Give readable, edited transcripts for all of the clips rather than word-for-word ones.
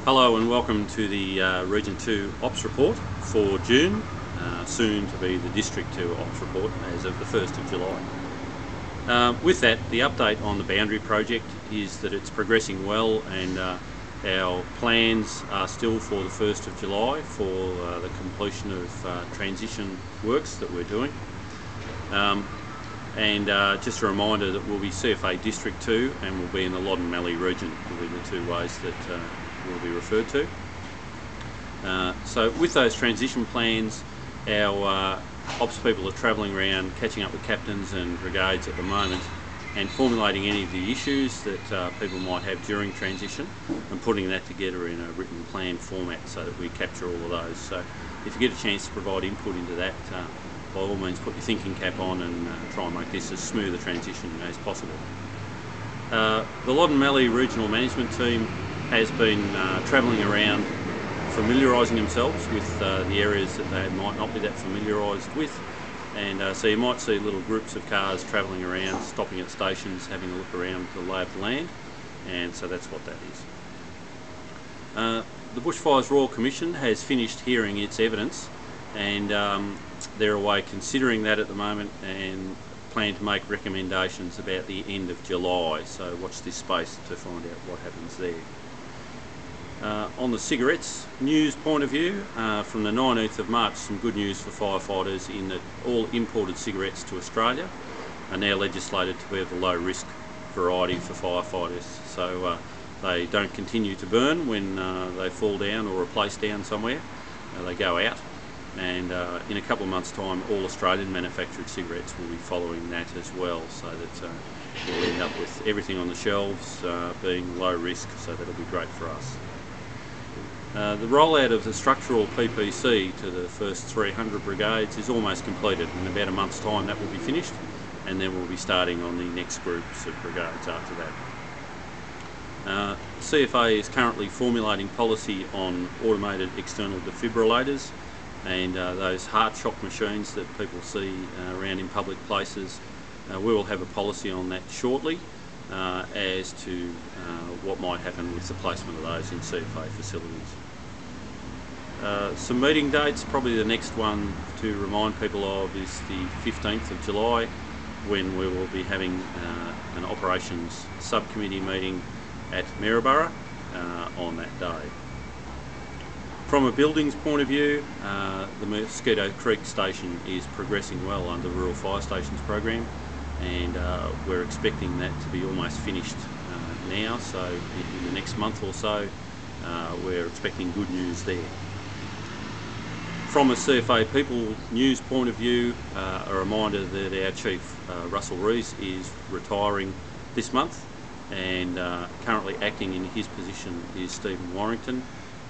Hello and welcome to the Region 2 Ops Report for June, soon to be the District 2 Ops Report as of the 1st of July. With that, the update on the boundary project is that it's progressing well, and our plans are still for the 1st of July for the completion of transition works that we're doing. Just a reminder that we'll be CFA District 2 and we'll be in the Loddon Mallee region, will be the two ways that will be referred to. So with those transition plans, our ops people are travelling around catching up with captains and brigades at the moment and formulating any of the issues that people might have during transition and putting that together in a written plan format so that we capture all of those. So if you get a chance to provide input into that, by all means put your thinking cap on and try and make this as smooth a transition as possible. The Loddon Mallee Regional Management Team has been travelling around familiarising themselves with the areas that they might not be that familiarised with, and so you might see little groups of cars travelling around, stopping at stations, having a look around the lay of the land, and so that's what that is. The Bushfires Royal Commission has finished hearing its evidence, and they're away considering that at the moment and plan to make recommendations about the end of July, so watch this space to find out what happens there. On the cigarettes news point of view, from the 19th of March, some good news for firefighters in that all imported cigarettes to Australia are now legislated to be of the low risk variety for firefighters, so they don't continue to burn when they fall down or are placed down somewhere. They go out, and in a couple of months' time all Australian manufactured cigarettes will be following that as well, so that we'll end up with everything on the shelves being low risk, so that'll be great for us. The rollout of the structural PPC to the first 300 brigades is almost completed. In about a month's time that will be finished, and then we'll be starting on the next groups of brigades after that. CFA is currently formulating policy on automated external defibrillators and those heart shock machines that people see around in public places. We will have a policy on that shortly as to what might happen with the placement of those in CFA facilities. Some meeting dates, probably the next one to remind people of is the 15th of July, when we will be having an operations subcommittee meeting at Maryborough on that day. From a buildings point of view, the Mosquito Creek station is progressing well under the Rural Fire Stations program, and we're expecting that to be almost finished now, so in the next month or so we're expecting good news there. From a CFA People news point of view, a reminder that our Chief Russell Rees is retiring this month, and currently acting in his position is Stephen Warrington,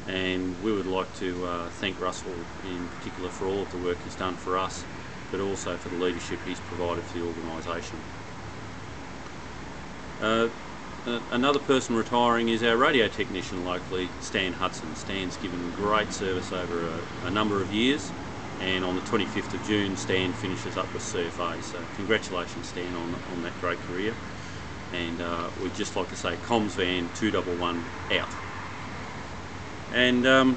and we would like to thank Russell in particular for all of the work he's done for us, but also for the leadership he's provided for the organisation. Another person retiring is our radio technician locally, Stan Hudson. Stan's given great service over a number of years, and on the 25th of June Stan finishes up with CFA, so congratulations Stan on that great career, and we'd just like to say comms van 211 out. And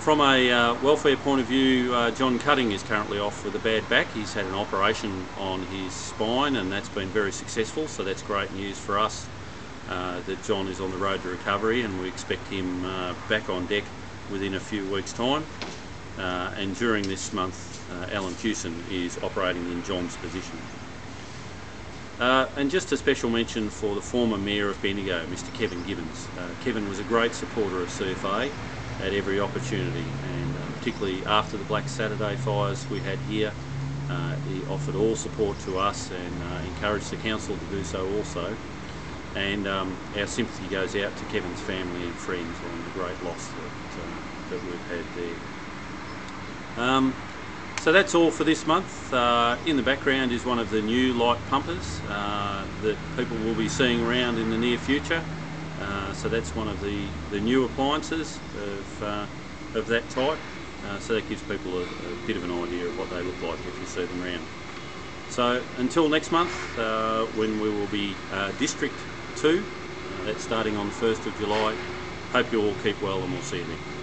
from a welfare point of view, John Cutting is currently off with a bad back. He's had an operation on his spine and that's been very successful, so that's great news for us that John is on the road to recovery, and we expect him back on deck within a few weeks' time. And during this month, Alan Hewson is operating in John's position. And just a special mention for the former Mayor of Bendigo, Mr Kevin Gibbons. Kevin was a great supporter of CFA at every opportunity, and particularly after the Black Saturday fires we had here, he offered all support to us and encouraged the council to do so also, and our sympathy goes out to Kevin's family and friends on the great loss that we've had there. So that's all for this month. In the background is one of the new light pumpers that people will be seeing around in the near future. So that's one of the new appliances of that type. So that gives people a bit of an idea of what they look like if you see them around. So until next month, when we will be District 2, that's starting on the 1st of July, Hope you all keep well, and we'll see you then.